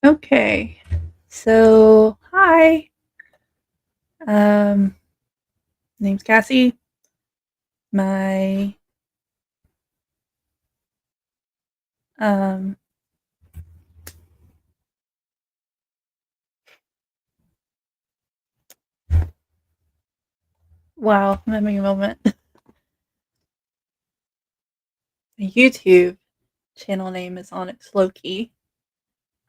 Okay. So, hi. Um, name's Cassie. My um wow, I'm having a moment. The YouTube channel name is Onyx Loki.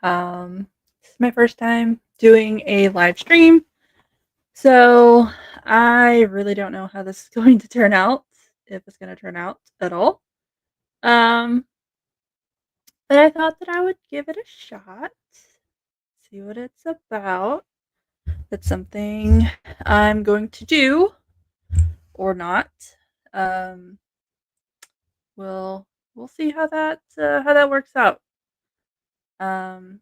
This is my first time doing a live stream, so I really don't know how this is going to turn out, if it's going to turn out at all. Um, but I thought that I would give it a shot, see what it's about. That's something I'm going to do or not. Um, we'll we'll see how that works out. Um,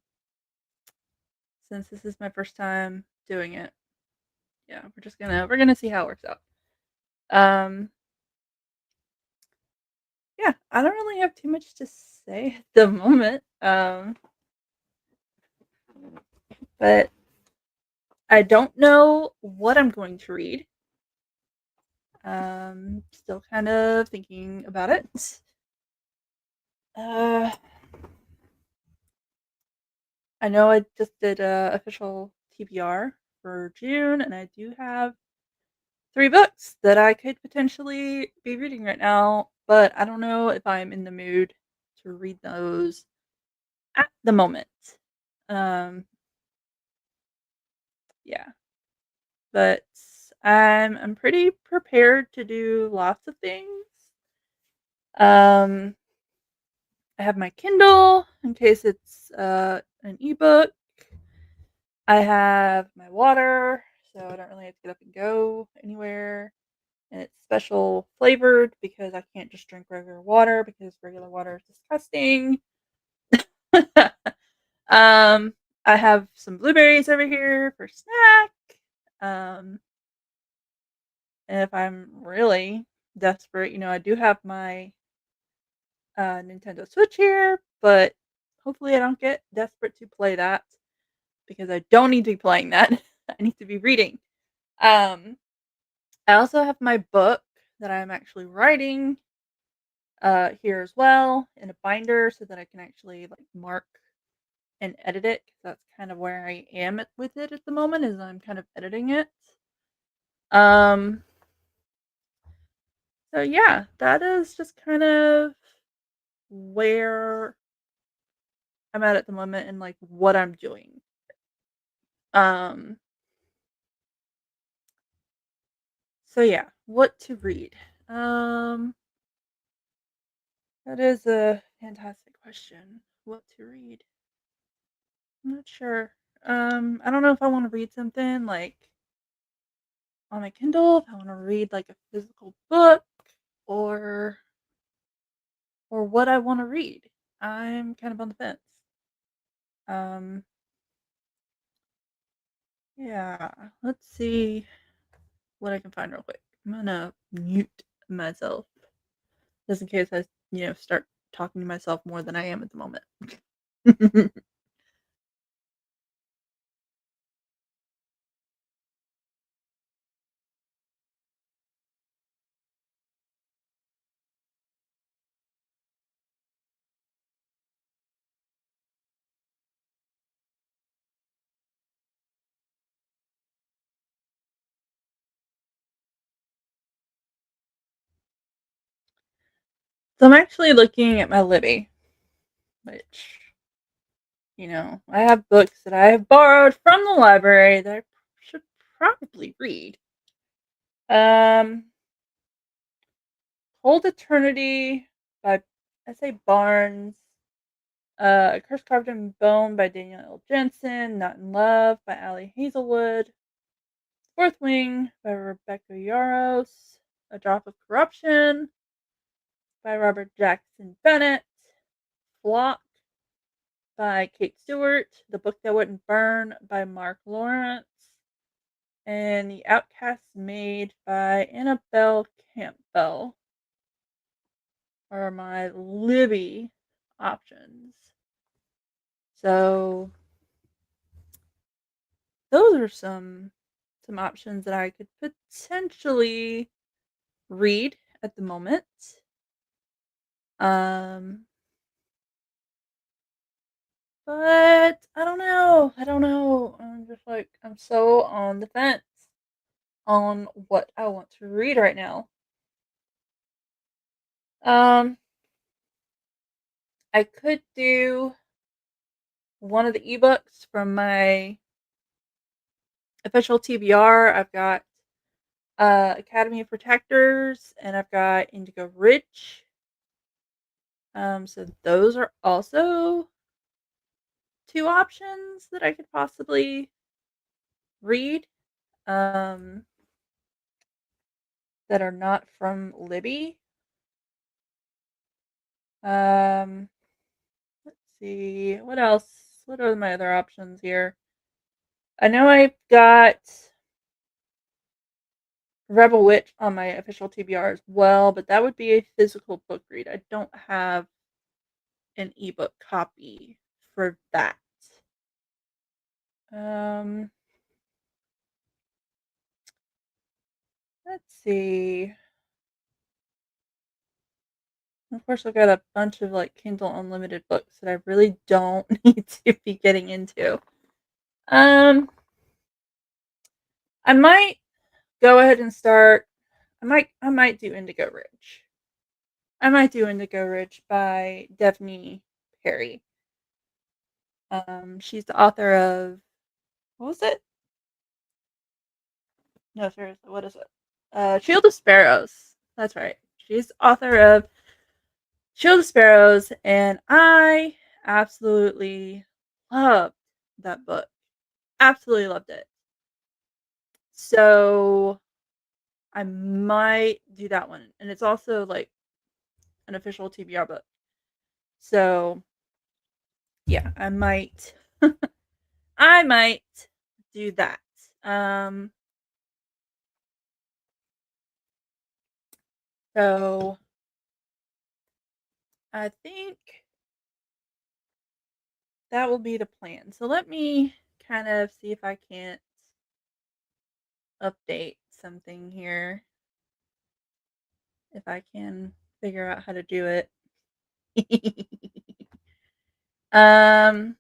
since this is my first time doing it, yeah, we're gonna see how it works out. Um, yeah, I don't really have too much to say at the moment. But I don't know what I'm going to read. Still kind of thinking about it. Uh, I know I just did a official TBR for June, and I do have 3 books that I could potentially be reading right now, but I don't know if I'm in the mood to read those at the moment. Um, yeah, but I'm pretty prepared to do lots of things. Um, I have my Kindle in case it's an ebook. I have my water, so I don't really have to get up and go anywhere. And it's special flavored because I can't just drink regular water because regular water is disgusting. um, I have some blueberries over here for snack. Um, and if I'm really desperate, I do have my Nintendo Switch here, but hopefully I don't get desperate to play that because I don't need to be playing that. I need to be reading. Um, I also have my book that I'm actually writing here as well in a binder so that I can actually like mark and edit it. 'Cause that's kind of where I am with it at the moment is I'm kind of editing it. Um, so yeah, that is just kind of where I'm at the moment and like what I'm doing. Um, so yeah, what to read? Um, that is a fantastic question. What to read? I'm not sure. I don't know if I want to read something like on my Kindle, if I want to read like a physical book or what I want to read. I'm kind of on the fence. Um yeah, let's see what I can find real quick. I'm gonna mute myself just in case I, start talking to myself more than I am at the moment. So I'm actually looking at my Libby, which, I have books that I have borrowed from the library that I should probably read. Um, Cold Eternity by S.A. Barnes. A Curse Carved in Bone by Daniel L. Jensen. Not in Love by Ali Hazelwood. Fourth Wing by Rebecca Yarros. A Drop of Corruption by Robert Jackson Bennett. Flock by Kate Stewart. The Book That Wouldn't Burn by Mark Lawrence. And The Outcast Maid by Annabelle Campbell are my Libby options. So those are some options that I could potentially read at the moment. Um, but I don't know. I don't know. I'm just like I'm so on the fence on what I want to read right now. Um, I could do one of the ebooks from my official TBR. I've got Academy of Protectors and I've got Indigo Ridge. So those are also two options that I could possibly read um, that are not from Libby. Um, let's see. What else? What are my other options here? I know I've got Rebel Witch on my official TBR as well, but that would be a physical book read. I don't have an ebook copy for that. Um, let's see. Of course, I've got a bunch of like Kindle Unlimited books that I really don't need to be getting into. Um, I might go ahead and start. I might do Indigo Ridge. I might do Indigo Ridge by Daphne Perry. She's the author of what was it? No, seriously, what is it? Shield of Sparrows. That's right. She's the author of Shield of Sparrows, and I absolutely loved that book. Absolutely loved it. So I might do that one. And it's also like an official TBR book. So yeah, I might do that. Um so I think that will be the plan. So let me kind of see if I can't update something here. If I can figure out how to do it. um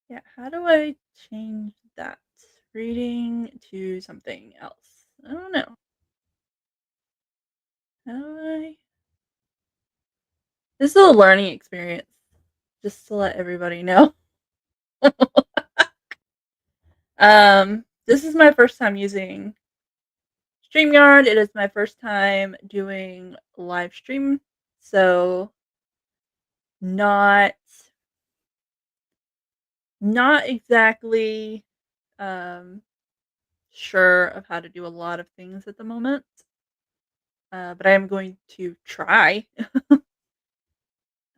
yeah, how do I change that? Reading to something else. I don't know. How do I This is a learning experience, just to let everybody know. This is my first time using StreamYard. It is my first time doing live stream, so not not exactly um sure of how to do a lot of things at the moment. But I am going to try.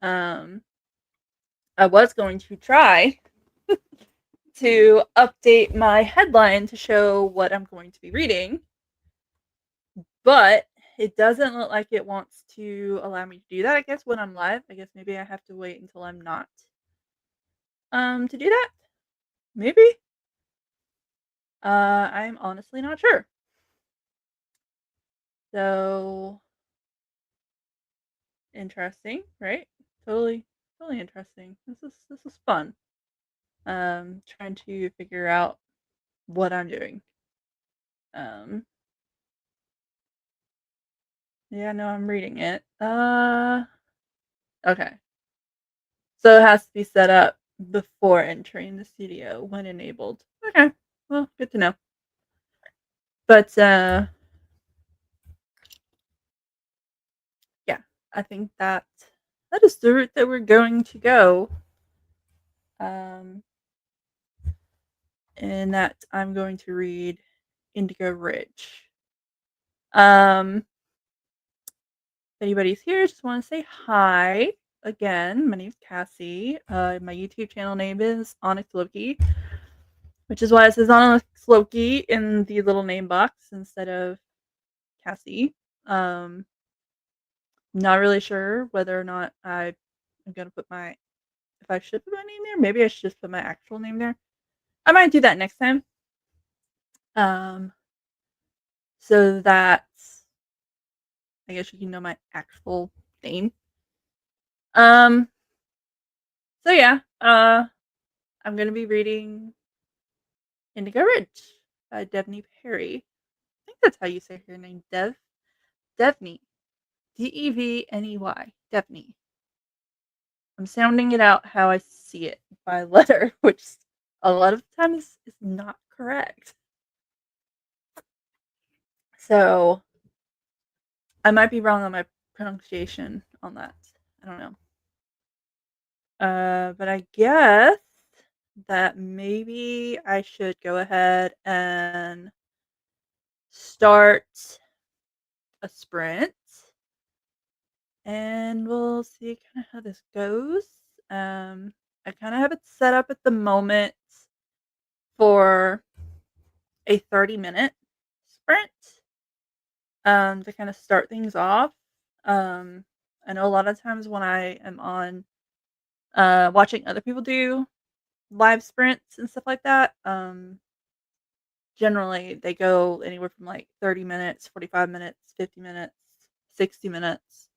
Um, I was going to try to update my headline to show what I'm going to be reading, but it doesn't look like it wants to allow me to do that. I guess when I'm live, I guess maybe I have to wait until I'm not to do that. Maybe. I'm honestly not sure. So interesting, right? Totally, totally interesting. This is fun. Trying to figure out what I'm doing. Um, yeah, no, I'm reading it. Okay. So it has to be set up before entering the studio when enabled. Okay. Well, good to know. But yeah, I think that is the route that we're going to go. Um, and that I'm going to read Indigo Ridge. If anybody's here, just want to say hi again. My name's Cassie. My YouTube channel name is Onyx Loki, which is why it says Onyx Loki in the little name box instead of Cassie. Um, Not really sure whether or not I'm gonna put my if I should put my name there. Maybe I should just put my actual name there. I might do that next time. Um, so that I guess you can know my actual name. Um, so yeah, I'm gonna be reading Indigo Ridge by Devney Perry. I think that's how you say her name, Devney, Devney, Devney. I'm sounding it out how I see it by letter, which a lot of times is not correct. So I might be wrong on my pronunciation on that. I don't know. But I guess that maybe I should go ahead and start a sprint and we'll see kind of how this goes. I kind of have it set up at the moment for a 30-minute sprint to kind of start things off. Um, I know a lot of times when I am on watching other people do live sprints and stuff like that, generally they go anywhere from like 30 minutes, 45 minutes, 50 minutes, 60 minutes.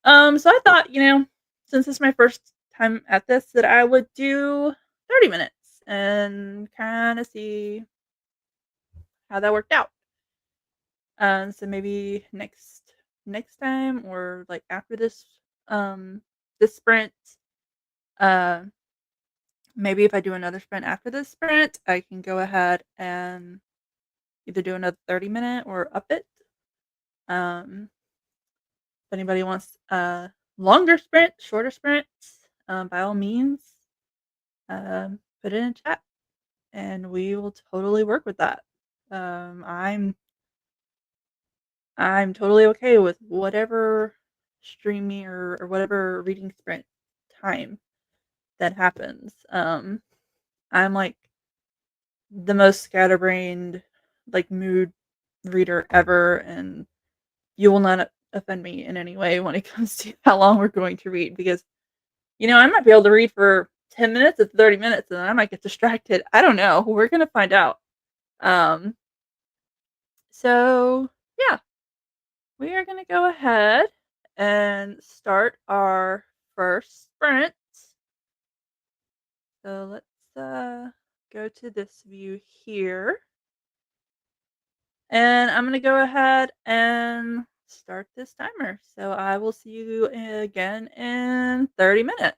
So I thought, since this is my first time at this, that I would do 30 minutes and kind of see how that worked out. So maybe next time or like after this sprint, uh, maybe if I do another sprint after this sprint, I can go ahead and either do another 30-minute or up it. Um, if anybody wants a longer sprint, shorter sprints, by all means, put it in chat and we will totally work with that. I'm totally okay with whatever streaming or whatever reading sprint time that happens. I'm like the most scatterbrained, like mood reader ever, and you will not offend me in any way when it comes to how long we're going to read because I might be able to read for 10 minutes or 30 minutes and then I might get distracted. I don't know. We're gonna find out. Um, so yeah, we are gonna go ahead and start our first sprint. So let's go to this view here. And I'm gonna go ahead and start this timer. So I will see you again in 30 minutes.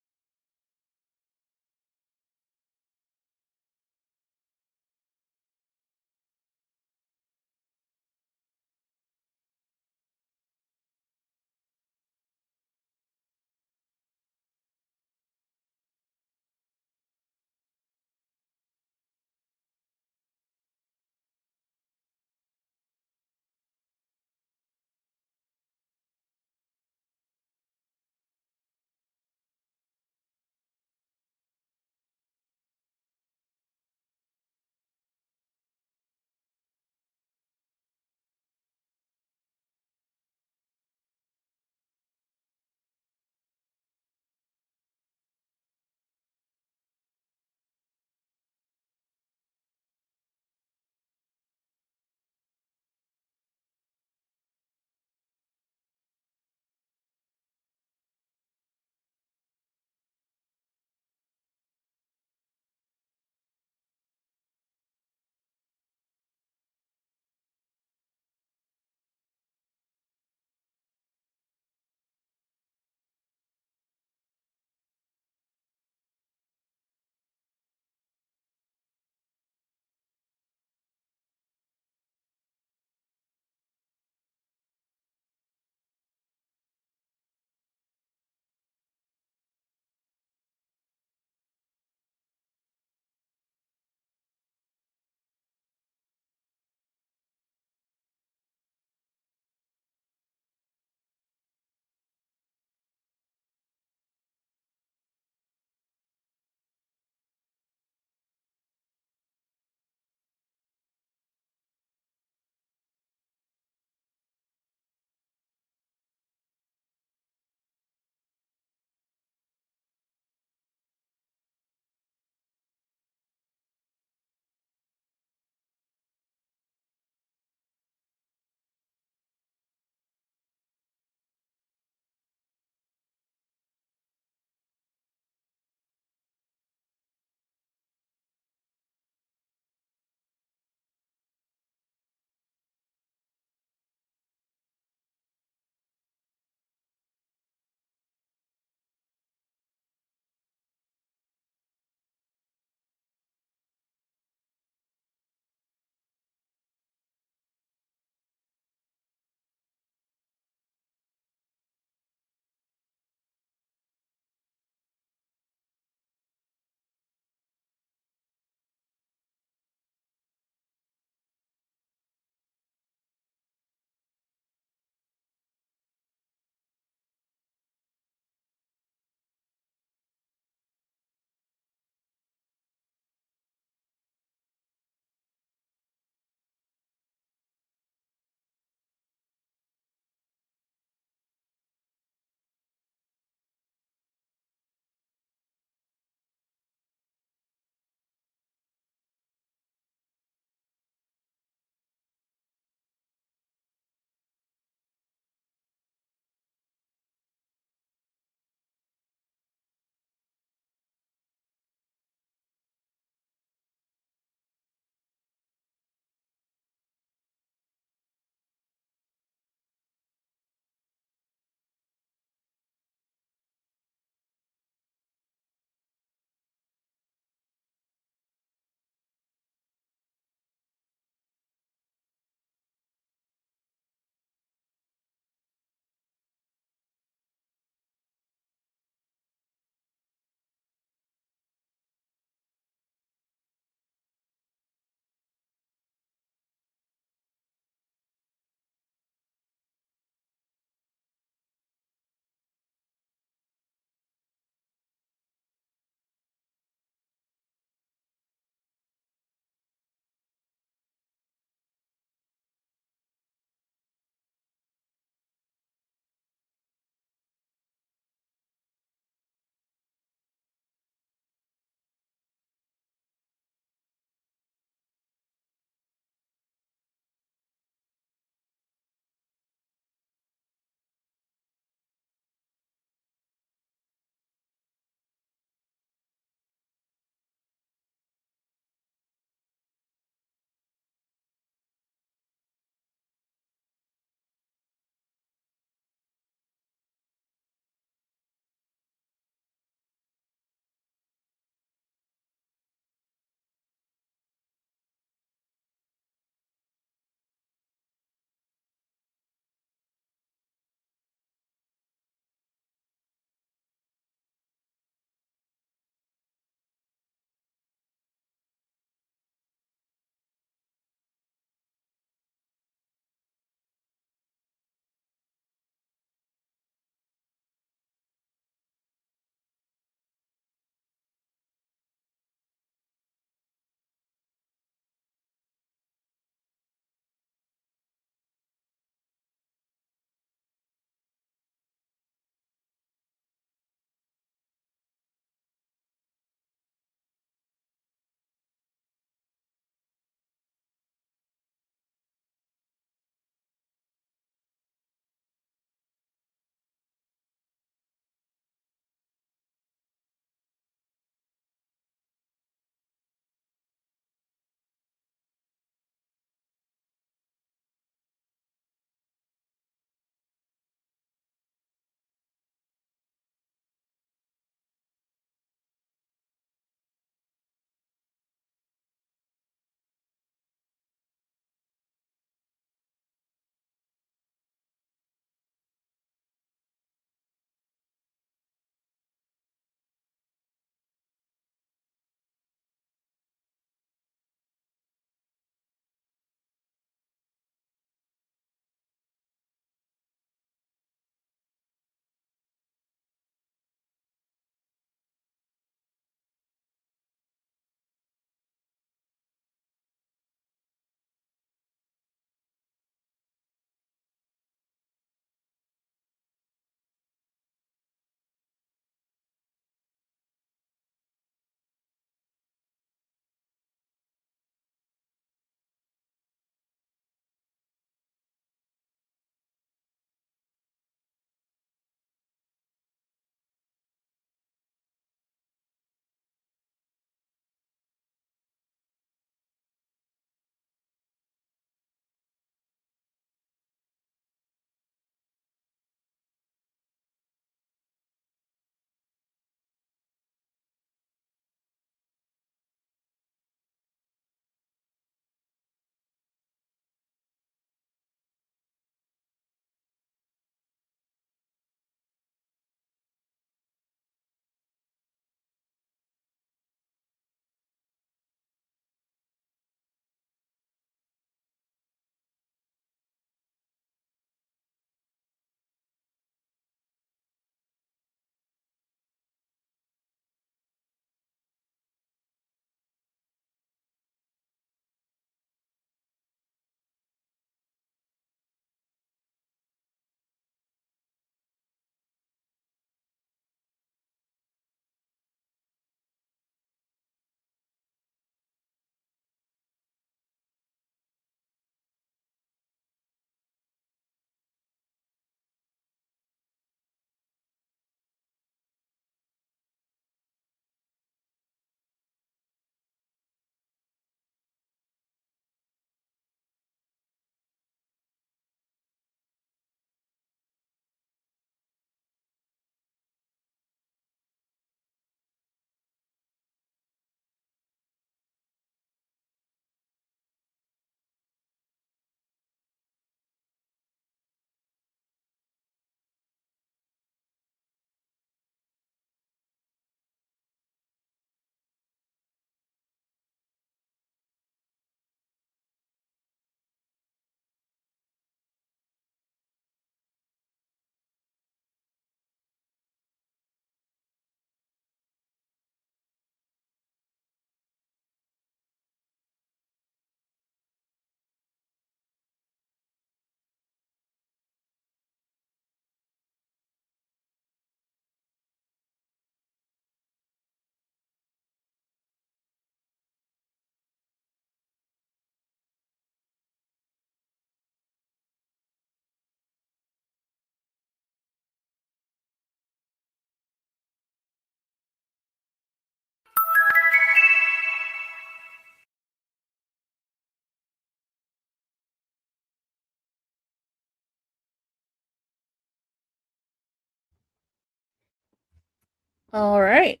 All right.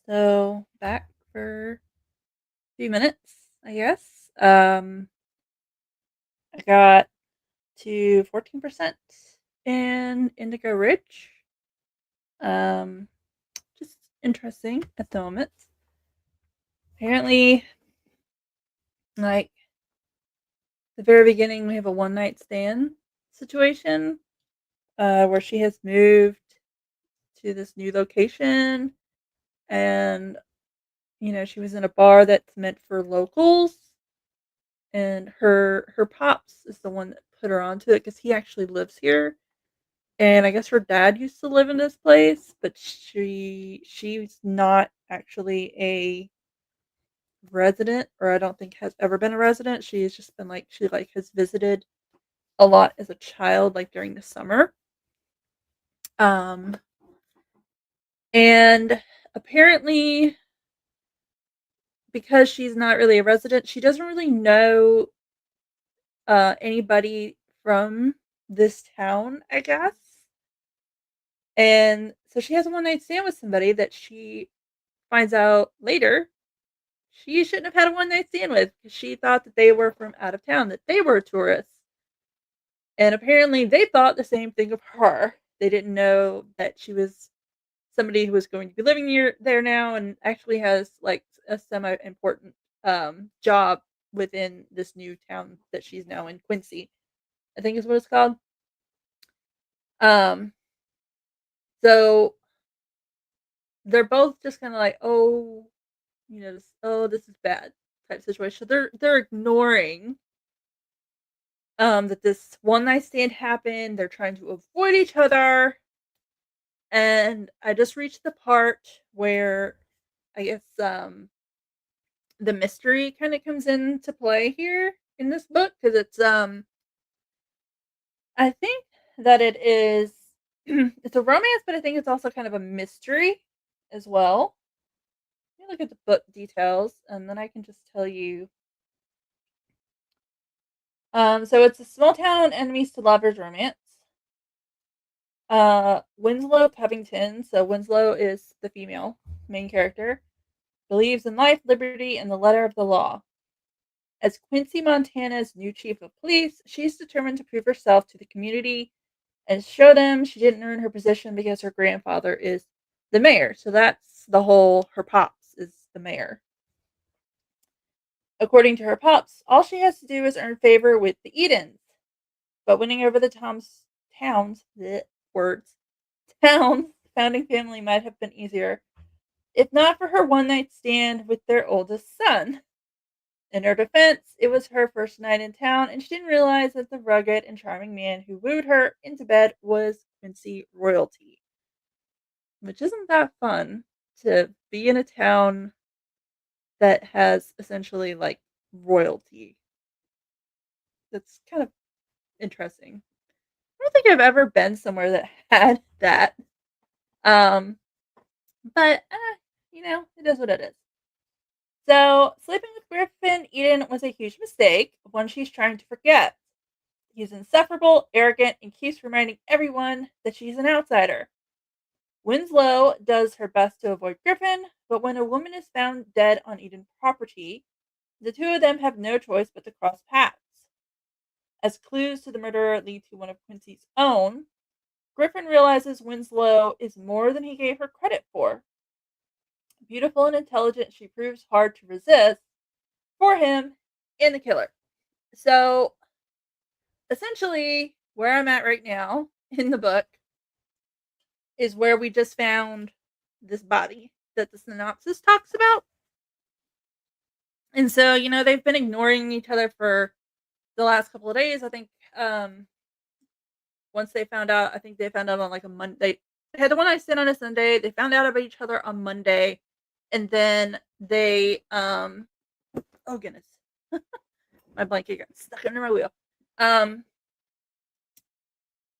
So back for a few minutes, I guess. I got to 14% in Indigo Ridge. Um, just interesting at the moment. Apparently, like the very beginning, we have a one night stand situation where she has moved to this new location, and she was in a bar that's meant for locals, and her pops is the one that put her onto it because he actually lives here. And I guess her dad used to live in this place, but she's not actually a resident, or I don't think has ever been a resident. She's just been like she like has visited a lot as a child, like during the summer. Um and apparently, because she's not really a resident, she doesn't really know anybody from this town, I guess. And so she has a one night stand with somebody that she finds out later she shouldn't have had a one night stand with, because she thought that they were from out of town, that they were tourists. And apparently they thought the same thing of her. They didn't know that she was somebody who was going to be living near there now, and actually has like a semi important job within this new town that she's now in, Quincy, I think is what it's called. Um so they're both just kind of like, oh, this is bad type situation. They're ignoring that this one night stand happened. They're trying to avoid each other. And I just reached the part where I guess the mystery kind of comes into play here in this book, because it's I think that it is it's a romance, but I think it's also kind of a mystery as well. Let me look at the book details and then I can just tell you. So it's a small town enemies to lovers romance. Winslow Covington, so Winslow is the female main character, believes in life, liberty, and the letter of the law. As Quincy, Montana's new chief of police, she's determined to prove herself to the community and show them she didn't earn her position because her grandfather is the mayor. So that's the whole her pops is the mayor. According to her pops, all she has to do is earn favor with the Edens. But winning over the words, town's founding family might have been easier, if not for her one night stand with their oldest son. In her defense, it was her first night in town, and she didn't realize that the rugged and charming man who wooed her into bed was Quincy royalty. Which isn't that fun, to be in a town that has essentially like royalty. That's kind of interesting. I don't think I've ever been somewhere that had that. Um, but it is what it is. So, sleeping with Griffin Eden was a huge mistake, one she's trying to forget. He's insufferable, arrogant, and keeps reminding everyone that she's an outsider. Winslow does her best to avoid Griffin, but when a woman is found dead on Eden property, the two of them have no choice but to cross paths. As clues to the murderer lead to one of Quincy's own, Griffin realizes Winslow is more than he gave her credit for. Beautiful and intelligent, she proves hard to resist for him and the killer. So, essentially, where I'm at right now in the book is where we just found this body that the synopsis talks about. And so, they've been ignoring each other for the last couple of days. I think once they found out, I think they found out on like a Monday. They had the one I sent on a Sunday. They found out about each other on Monday. And then they oh goodness. My blanket got stuck under my wheel. Um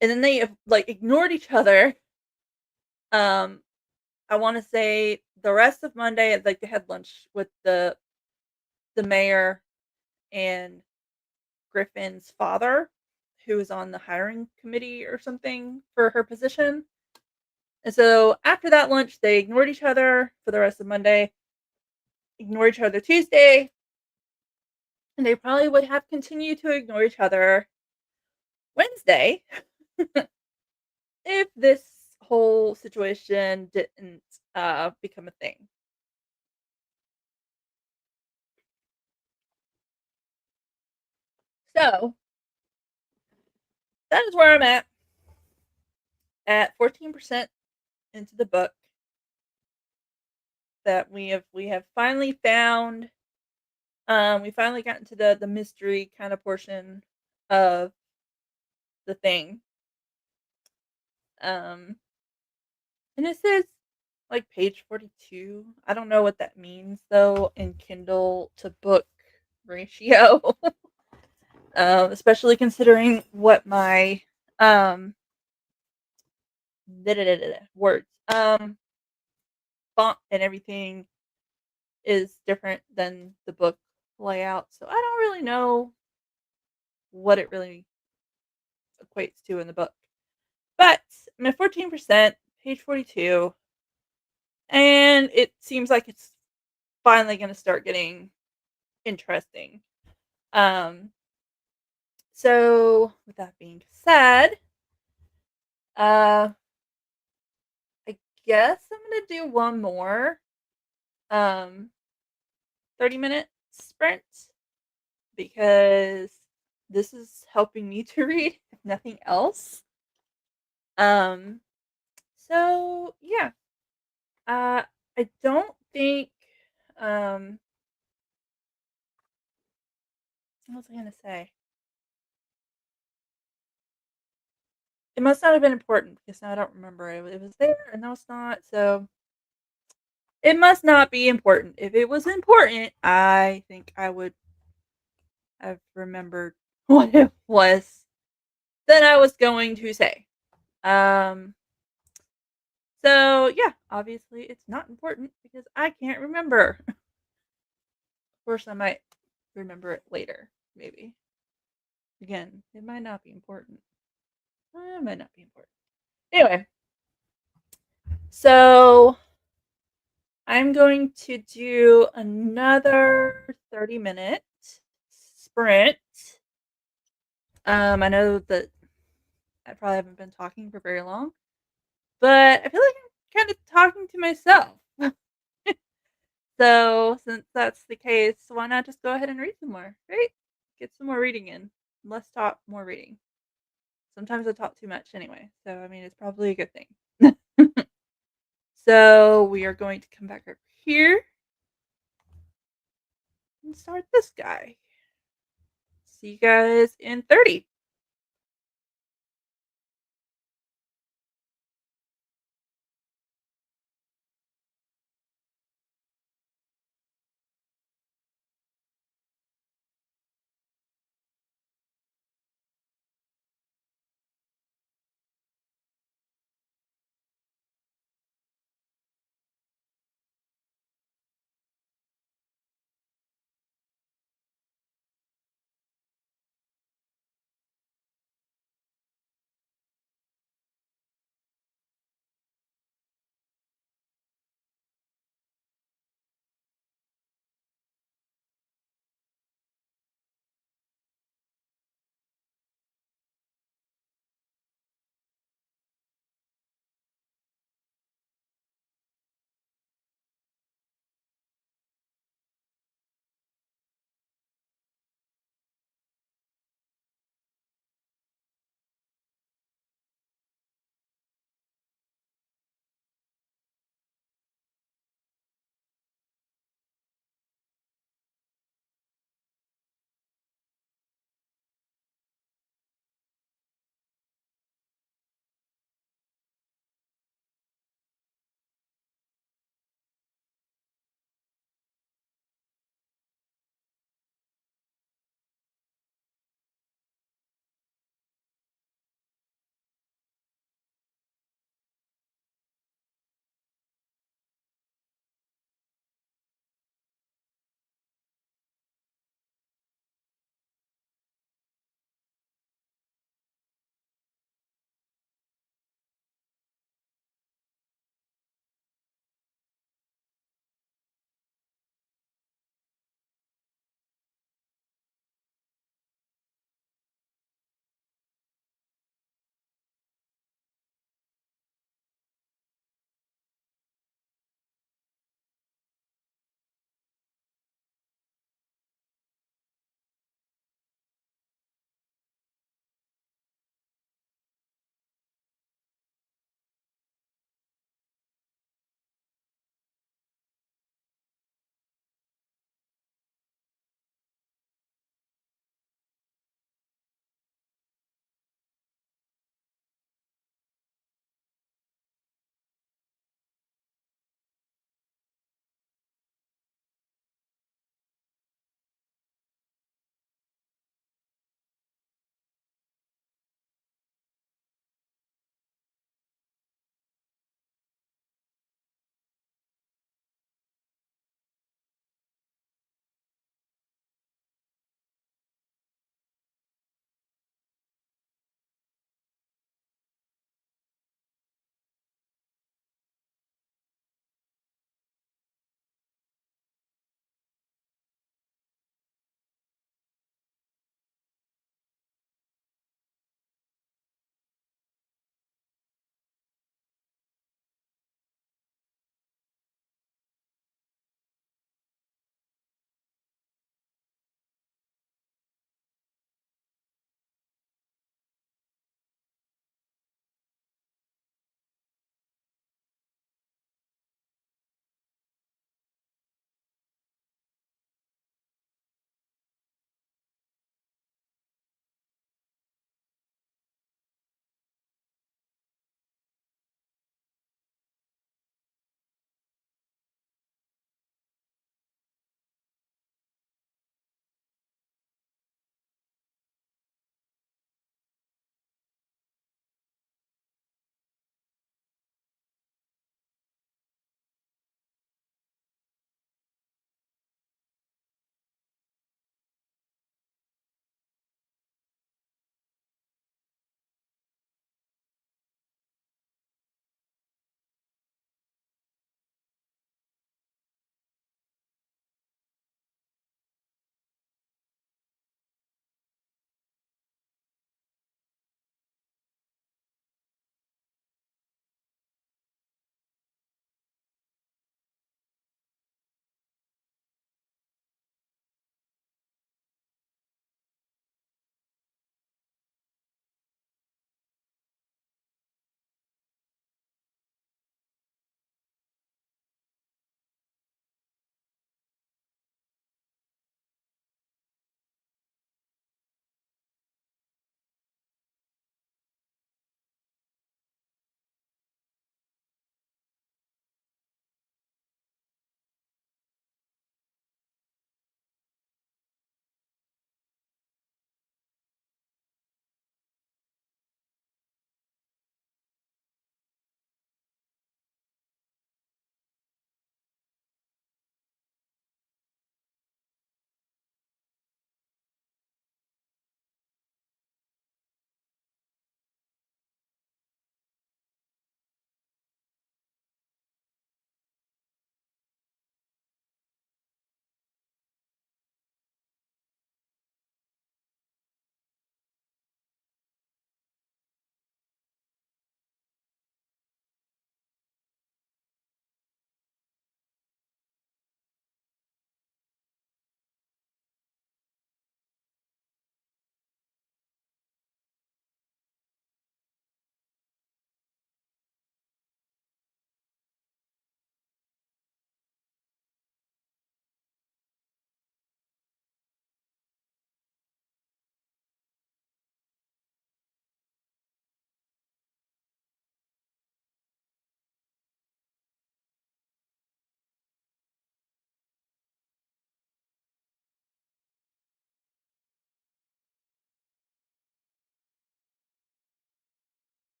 and then they have like ignored each other. Um I want to say the rest of Monday, like they had lunch with the mayor and Griffin's father, who was on the hiring committee or something for her position. And so after that lunch, they ignored each other for the rest of Monday, ignored each other Tuesday, and they probably would have continued to ignore each other Wednesday if this whole situation didn't become a thing. So that is where I'm at 14% into the book that we have finally found. We finally got into the mystery kind of portion of the thing. Um, and it says like page 42. I don't know what that means though in Kindle to book ratio. Especially considering what my um words font and everything is different than the book layout. So I don't really know what it really equates to in the book. But I'm at 14%, page 42, and it seems like it's finally going to start getting interesting. Um, so with that being said, uh, I guess I'm going to do one more um 30-minute sprint because this is helping me to read, if nothing else. Um, so yeah, I don't think um what was I gonna say? It must not have been important because now I don't remember. It was there and now it's not. So it must not be important. If it was important, I think I would have remembered what it was that I was going to say. Um, so yeah, obviously it's not important because I can't remember. Of course, I might remember it later, maybe. Again, it might not be important. It might not be important. Anyway, so I'm going to do another 30-minute sprint. I know that I probably haven't been talking for very long, but I feel like I'm kind of talking to myself. So, since that's the case, why not just go ahead and read some more, right? Get some more reading in. Less talk, more reading. Sometimes I talk too much anyway, so I mean, it's probably a good thing. So, we are going to come back over here and start this guy. See you guys in 30.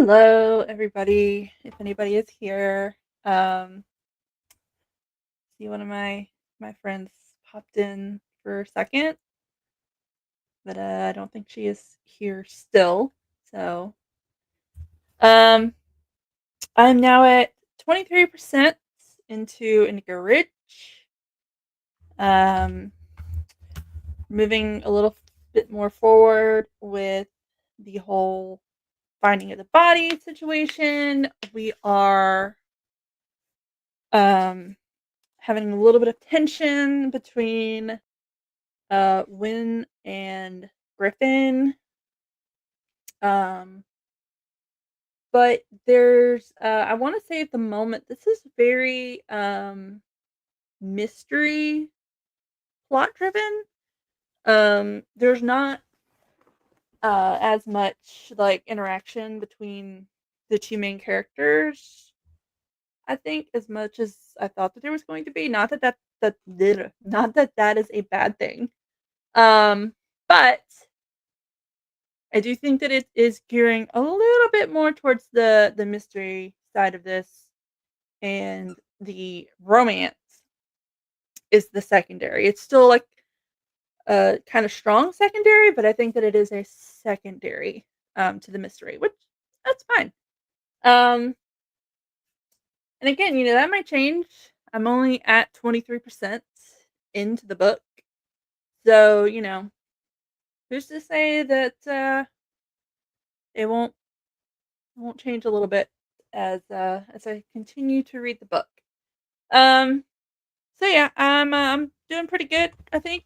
Hello, everybody. If anybody is here, um, see one of my friends popped in for a second, but I don't think she is here still. So, um, I'm now at 23% into Indigo Ridge. Um, moving a little bit more forward with the whole finding of the body situation. We are um having a little bit of tension between Win and Griffin. Um but there's I want to say at the moment this is very mystery plot driven. There's not as much like interaction between the two main characters, I think, as much as I thought that there was going to be. Not that not that that is a bad thing. But I do think that it is gearing a little bit more towards the mystery side of this, and the romance is the secondary. It's still like a kind of strong secondary, but I think that it is a secondary to the mystery, which that's fine. Um and again, that might change. I'm only at 23% into the book. So, who's to say that it won't change a little bit as I continue to read the book. Um, so yeah, I'm doing pretty good, I think.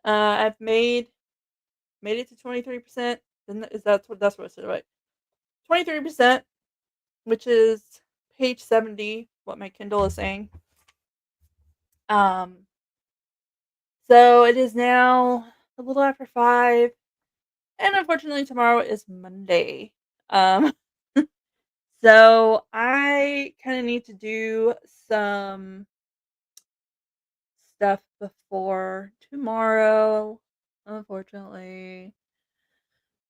I've made it to 23%. Is that's what I said, right? 23%, which is page 70, what my Kindle is saying. Um, so it is now a little after 5, and unfortunately tomorrow is Monday. Um, so I kind of need to do some stuff before tomorrow. Unfortunately,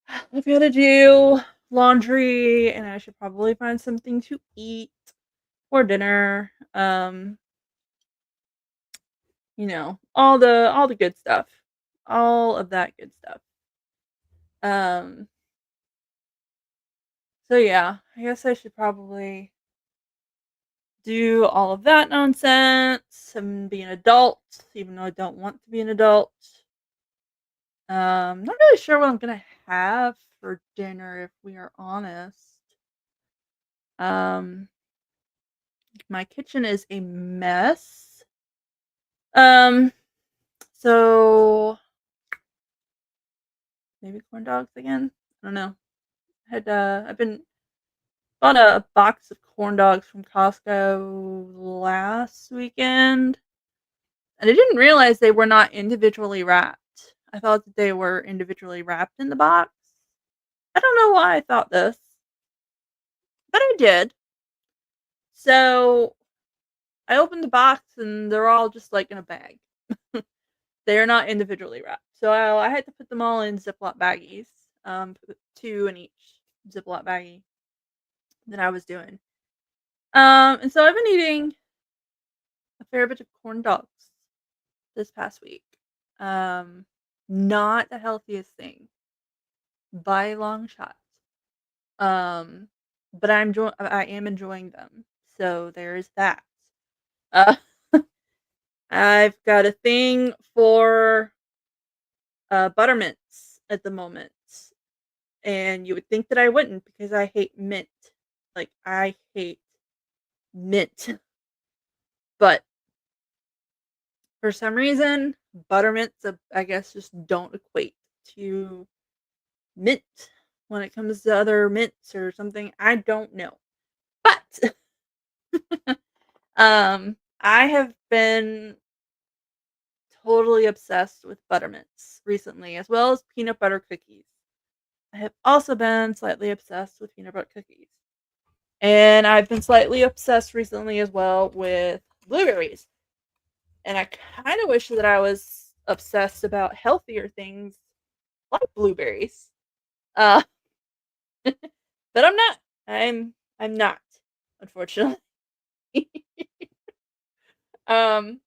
I've got to do laundry, and I should probably find something to eat for dinner. All the good stuff, all of that good stuff. Um, so yeah, I guess I should probably do all of that nonsense and be an adult, even though I don't want to be an adult. Not really sure what I'm gonna have for dinner, if we are honest. Um, my kitchen is a mess. Um, so maybe corn dogs again. I don't know. I've been bought a box of corn dogs from Costco last weekend, and I didn't realize they were not individually wrapped. I thought that they were individually wrapped in the box. I don't know why I thought this, but I did. So I opened the box and they're all just like in a bag. They are not individually wrapped. So I had to put them all in Ziploc baggies, put 2 in each Ziploc baggie that I was doing. And so I've been eating a fair bit of corn dogs this past week. Um, Not the healthiest thing by a long shot. Um, but I am enjoying them. So there's that. Uh, I've got a thing for buttermints at the moment, and you would think that I wouldn't because I hate mint. Like I hate mint, but for some reason, buttermints, I guess, just don't equate to mint when it comes to other mints or something. I don't know, but I have been totally obsessed with buttermints recently, as well as peanut butter cookies. I have also been slightly obsessed with peanut butter cookies. And I've been slightly obsessed recently as well with blueberries. And I kind of wish that I was obsessed about healthier things like blueberries. Uh, But I'm not. I'm not, unfortunately. Um,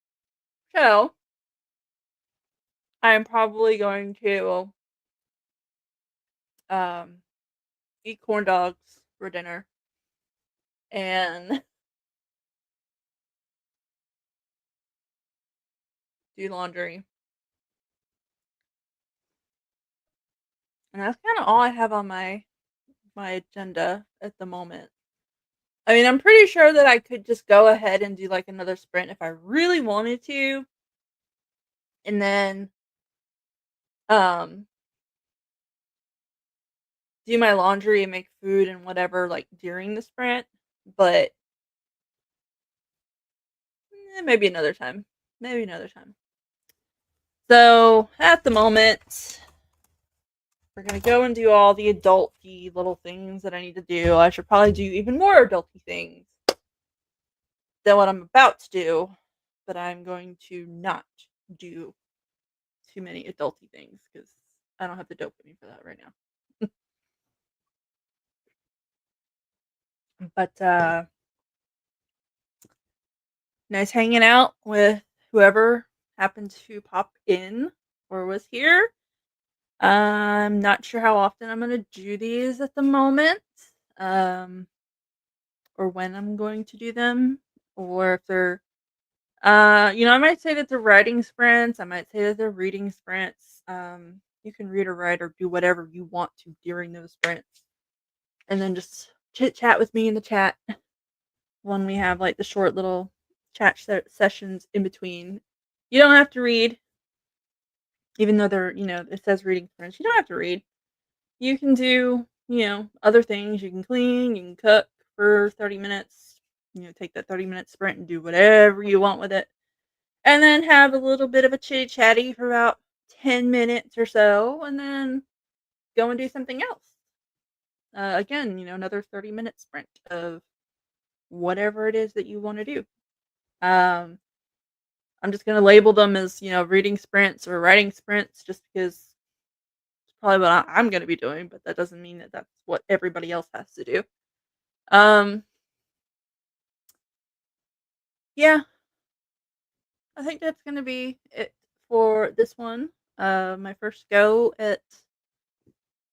so I'm probably going to um eat corn dogs for dinner and do laundry. And that's kind of all I have on my agenda at the moment. I mean, I'm pretty sure that I could just go ahead and do like another sprint if I really wanted to, and then um do my laundry and make food and whatever like during the sprint, but maybe another time. Maybe another time. So at the moment, we're gonna go and do all the adulty little things that I need to do. I should probably do even more adulty things than what I'm about to do, but I'm going to not do too many adulty things because I don't have the dopamine for that right now. But nice hanging out with whoever happened to pop in or was here. I'm not sure how often I'm gonna do these at the moment, um, or when I'm going to do them, or if they're, I might say that they're writing sprints. I might say that they're reading sprints. You can read or write or do whatever you want to during those sprints, and then just chit chat with me in the chat when we have like the short little sessions in between. You don't have to read, even though it says reading sprints. You don't have to read. You can do, other things. You can clean, you can cook for 30 minutes, take that 30-minute sprint and do whatever you want with it. And then have a little bit of a chitty chatty for about 10 minutes or so, and then go and do something else. Again, another 30-minute sprint of whatever it is that you want to do. Um, I'm just going to label them as, reading sprints or writing sprints just because it's probably what I'm going to be doing, but that doesn't mean that that's what everybody else has to do. Um, yeah, I think that's gonna be it for this one. My first go at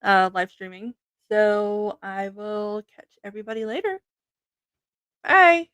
live streaming. So I will catch everybody later. Bye.